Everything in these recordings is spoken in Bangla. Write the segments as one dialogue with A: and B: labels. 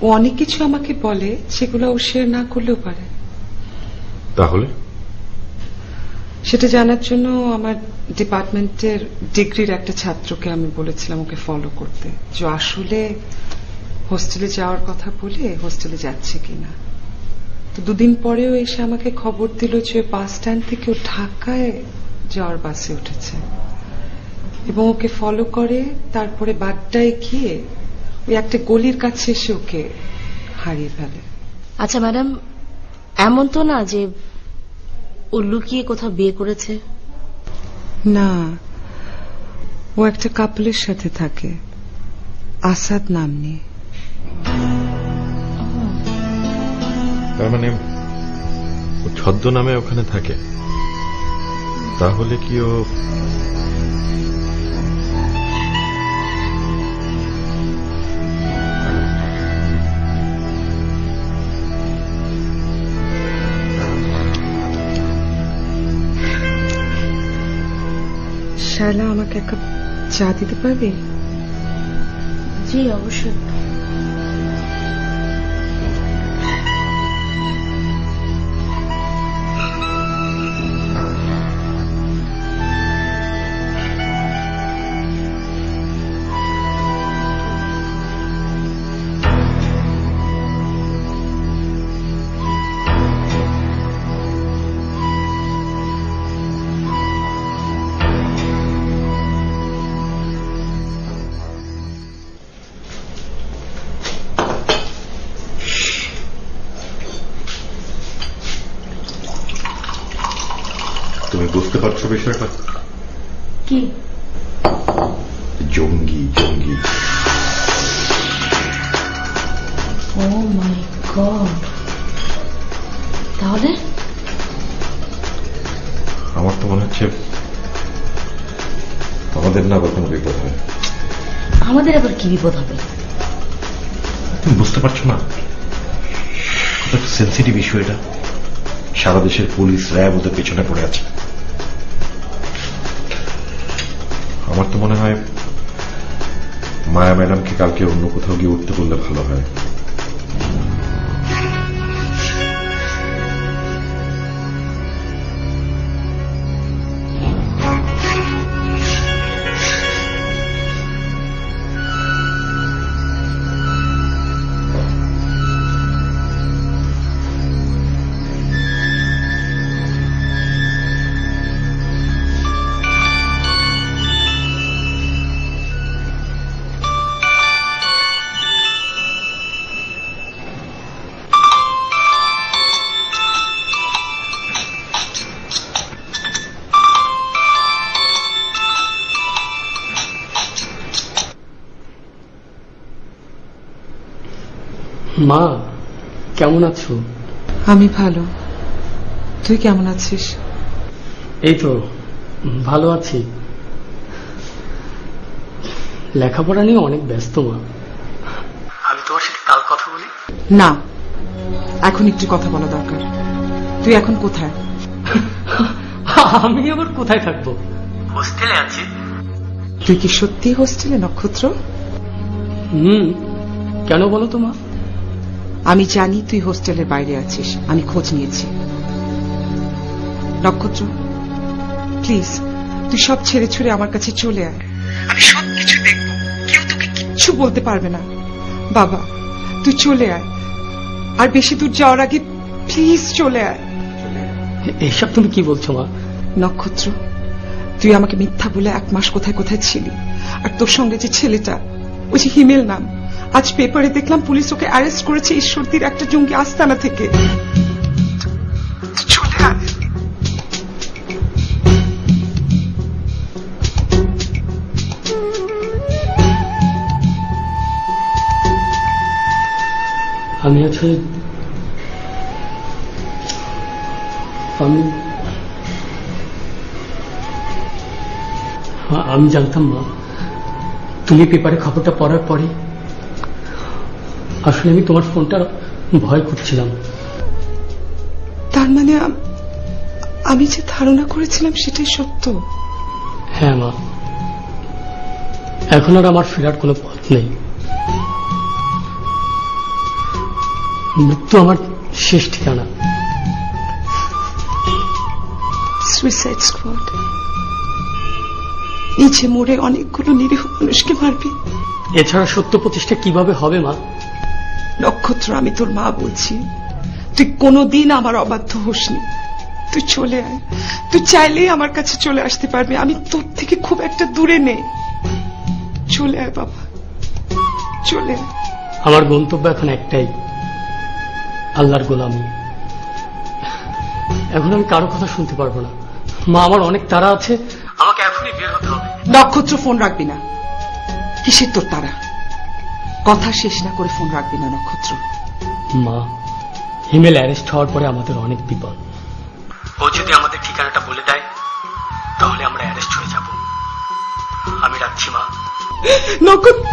A: ও অনেক কিছু আমাকে বলে, সেগুলো ও শেয়ার না করলেও পারে।
B: তাহলে
A: সেটা জানার জন্য আমার ডিপার্টমেন্টের ডিগ্রির একটা ছাত্রকে আমি বলেছিলাম ওকে ফলো করতে, যে আসলে হোস্টেলে যাওয়ার কথা বলে হোস্টেলে যাচ্ছে কিনা। তো দুদিন পরেও এসে আমাকে খবর দিল যে বাস স্ট্যান্ড থেকে ও ঢাকায় যাওয়ার বাসে উঠেছে এবং ওকে ফলো করে তারপরে বাড্ডায় গিয়ে ওই একটা গলির কাছে এসে ওকে হারিয়ে ফেলে।
C: আচ্ছা ম্যাডাম, এমন তো না যে ও লুকিয়ে কোথাও বিয়ে করেছে?
A: না, ও একটা কাপলের সাথে থাকে, আসাদ নাম নিয়ে।
B: তার মানে ও ছদ্মনামে ওখানে থাকে। তাহলে কি ও
A: শায়লা, আমাকে এক কাপ চা দিতে পারবে?
C: জি অবশ্যই।
B: তুমি বুঝতে পারছো বিষয়টা?
C: কি?
B: জঙ্গি জঙ্গি।
C: ও মাই গড! তাহলে
B: আমার তো মনে হচ্ছে আমাদের না আবার কোনো বিপদ হবে।
C: আমাদের আবার কি বিপদ হবে?
B: তুমি বুঝতে পারছো না কত সেন্সিটিভ ইস্যু এটা। সারা দেশের পুলিশ র্যাব ওদের পেছনে পড়ে আছে। আমার তো মনে হয় মায়া ম্যাডামকে কালকে অন্য কোথাও গিয়ে উঠতে বললে ভালো হয়।
D: মা, কেমন আছো?
A: আমি ভালো, তুই কেমন আছিস?
D: এই তো ভালো আছি। লেখাপড়া নিয়ে অনেক ব্যস্ত মা। আমি তোমার সাথে কাল কথা বলি।
A: না, এখন একটু কথা বলা দরকার। তুই এখন কোথায়?
D: আমি আবার কোথায় থাকবো? হোস্টেলে আছি।
A: তুই কি সত্যি হোস্টেলে, নক্ষত্র?
D: কেন বলো তো মা?
A: আমি জানি তুই হোস্টেলের বাইরে আছিস, আমি খোঁজ নিয়েছি। নক্ষত্র, প্লিজ তুই সব ছেড়ে ছুড়ে আমার কাছে চলে আয়। আমি সবকিছু দেখব, কেউ তোকে কিচ্ছু বলতে পারবে না। বাবা, তুই চলে আয়, আর বেশি দূর যাওয়ার আগে প্লিজ চলে আয়।
D: এইসব তুমি কি বলছো মা?
A: নক্ষত্র, তুই আমাকে মিথ্যা বলে 1 মাস কোথায় কোথায় ছিলি, আর তোর সঙ্গে যে ছেলেটা, ওই যে হিমেল নাম, আজ পেপারে দেখলাম পুলিশ ওকে অ্যারেস্ট করেছে ঈশ্বরদীর একটা জঙ্গি আস্তানা থেকে। চলে আয়।
D: আমি আসলে আমি জানতাম না। তুমি পেপারে খবরটা পড়ার পরে আসলে আমি তোমার ফোনটা ভয় করছিলাম।
A: তার মানে আমি যে ধারণা করেছিলাম সেটাই সত্য?
D: হ্যাঁ মা, এখন আর আমার ফেরার কোনো পথ নেই। মৃত্যু আমার শেষ ঠিকানা।
A: সুইসাইড স্কোয়াড, নিচে মরে অনেকগুলো নিরীহ মানুষকে মারবি।
D: এছাড়া সত্য প্রতিষ্ঠা কিভাবে হবে মা?
A: নক্ষত্র, আমি তোর মা বলছি, তুই কোনোদিন আমার অবাধ্য হোসনি। তুই চলে আয়, তুই চাইলেই আমার কাছে চলে আসতে পারবি। আমি তোর থেকে খুব একটা দূরে নেই। চলে আয় বাবা, চলে আয়।
D: আমার গন্তব্য এখন একটাই, আল্লাহর গোলামি। এখন আমি কারো কথা শুনতে পারবো না মা, আমার অনেক তাড়া আছে, আমাকে এখনই বের হতে হবে।
A: নক্ষত্র, ফোন রাখবি না। কিসের তোর তারা? কথা শেষ না করে ফোন রাখবি না নক্ষত্র।
D: মা, হিমেল অ্যারেস্ট হওয়ার পরে আমাদের অনেক বিপদ। ও যদি আমাদের ঠিকানাটা বলে দেয় তাহলে আমরা অ্যারেস্ট হয়ে যাব। আমি রাখছি মা।
A: নক্ষত্র,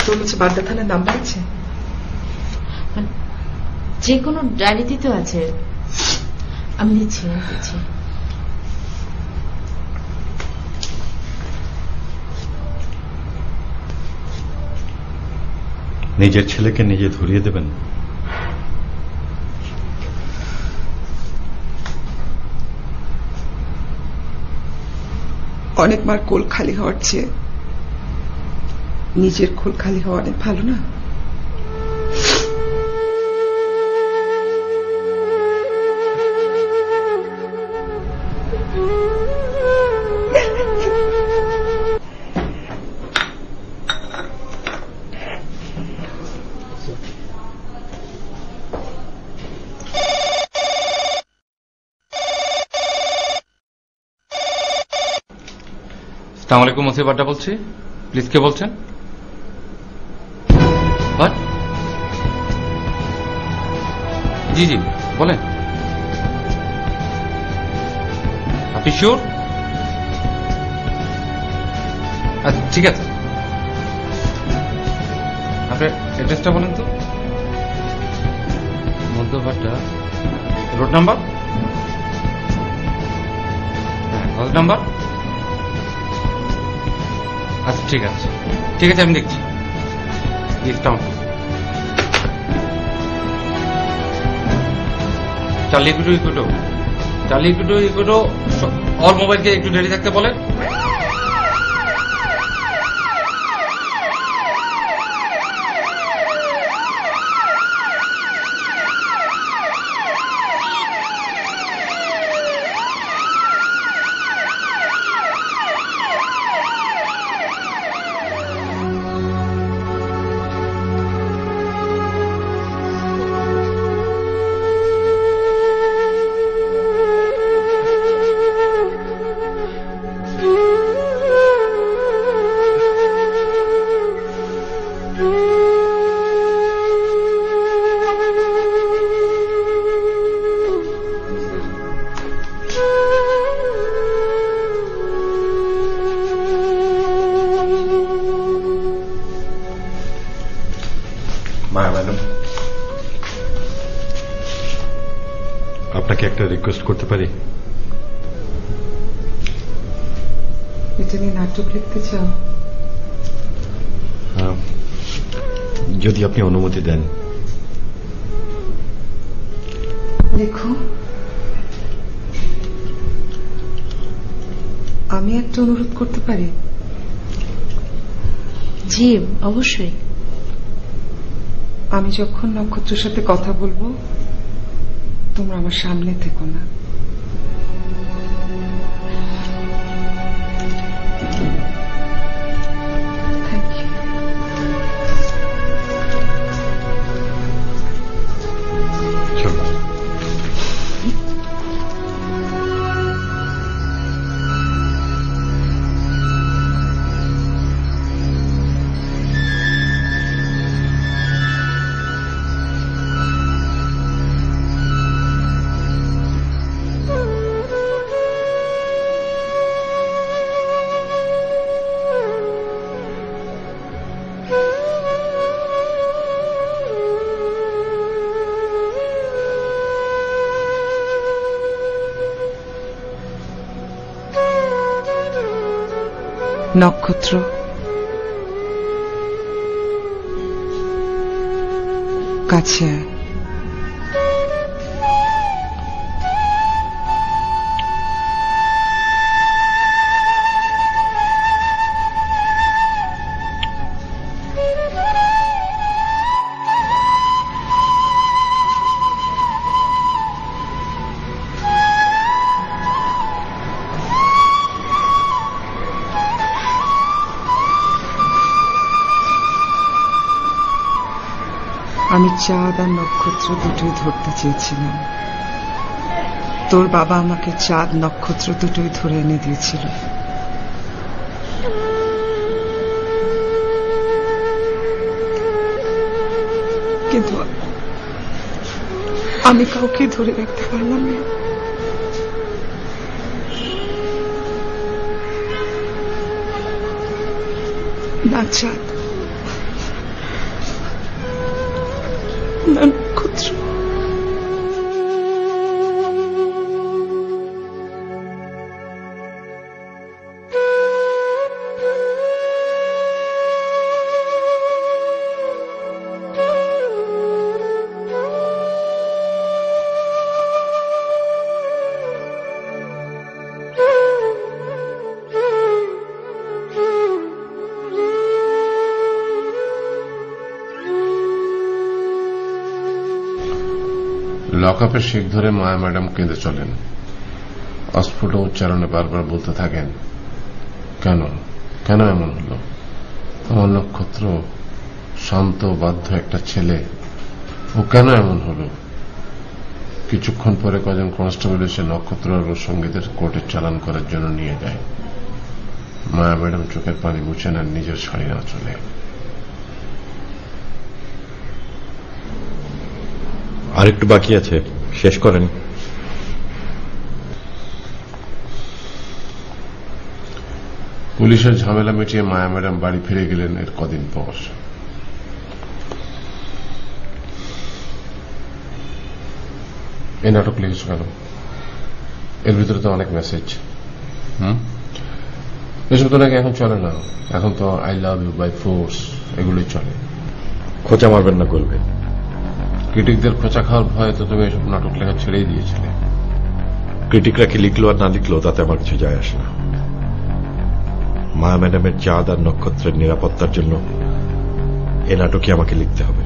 A: তোর কাছে বাড্ডা থানার নাম্বার আছে?
C: যে কোনো ডায়েরিতে তো আছে। আমি দিচ্ছি।
B: নিজের ছেলেকে নিজে ধরিয়ে দেবেন?
A: অনেক মার কোল খালি হওয়ার চেয়ে নিজের কোল খালি হওয়া অনেক ভালো না?
E: আসসালামু আলাইকুম, ওসি বাড্ডা বলছি। প্লিজ, কে বলছেন? জি জি বলেন। আপনি শিওর? আচ্ছা ঠিক আছে, আপনার অ্যাড্রেসটা বলেন তো। Madhya Badda road number, house number. আচ্ছা ঠিক আছে আমি দেখছি। চার্লি ইকুটো অল মোবাইলকে একটু রেডি থাকতে বলেন।
B: ম্যাডাম, আপনাকে একটা রিকোয়েস্ট করতে পারি?
A: এটা নিয়ে নাটক লিখতে চাও?
B: যদি আপনি অনুমতি দেন।
A: দেখো, আমি একটা অনুরোধ করতে পারি?
C: জি অবশ্যই।
A: আমি যখন নক্ষত্রের সাথে কথা বলবো তোমরা আমার সামনে থেকো না। নক্ষত্র, কাছে আয়। আমি চাঁদ আর নক্ষত্র দুটোই ধরতে চেয়েছিলাম। তোর বাবা আমাকে চাঁদ নক্ষত্র দুটোই ধরে এনে দিয়েছিল। কিন্তু আমি কাউকে ধরে রাখতে পারলাম না। না চাঁদ, না নক্ষত্র।
F: লকআপের শিক ধরে মায়া ম্যাডাম কেঁদে চলেন। অস্ফুট উচ্চারণে বারবার বলতে থাকেন, কেন কেন এমন হলো? আমার নক্ষত্র শান্ত বাধ্য একটা ছেলে, ও কেন এমন হলো? কিছুক্ষণ পরে কজন কনস্টেবল এসে নক্ষত্র আর ওর সঙ্গীদের কোর্টে চালান করার জন্য নিয়ে যায়। মায়া ম্যাডাম চোখের পানি মুছে নেন নিজের শাড়ি আঁচলে।
B: আরেকটু বাকি আছে, শেষ করেন।
F: পুলিশের ঝামেলা মিটিয়ে মায়া ম্যাডাম বাড়ি ফিরে গেলেন এর কদিন পর। এই নাটক লিখেছ কেন? এর ভিতরে তো অনেক মেসেজ। এসব তো নাকি এখন চলে না, এখন তো I love you by force এগুলোই চলে।
B: খোঁচা মারবেন না বলবেন।
F: ক্রিটিকদের খোঁচা খাওয়ার ভয়ে তো তুমি এসব নাটক লেখা ছেড়েই দিয়েছিলে।
B: ক্রিটিকরা কি লিখলো আর না লিখলো তাতে আমার কিছু যায় আসে না। মায়া ম্যাডামের চাঁদ আর নক্ষত্রের নিরাপত্তার জন্য এ নাটকই আমাকে লিখতে হবে।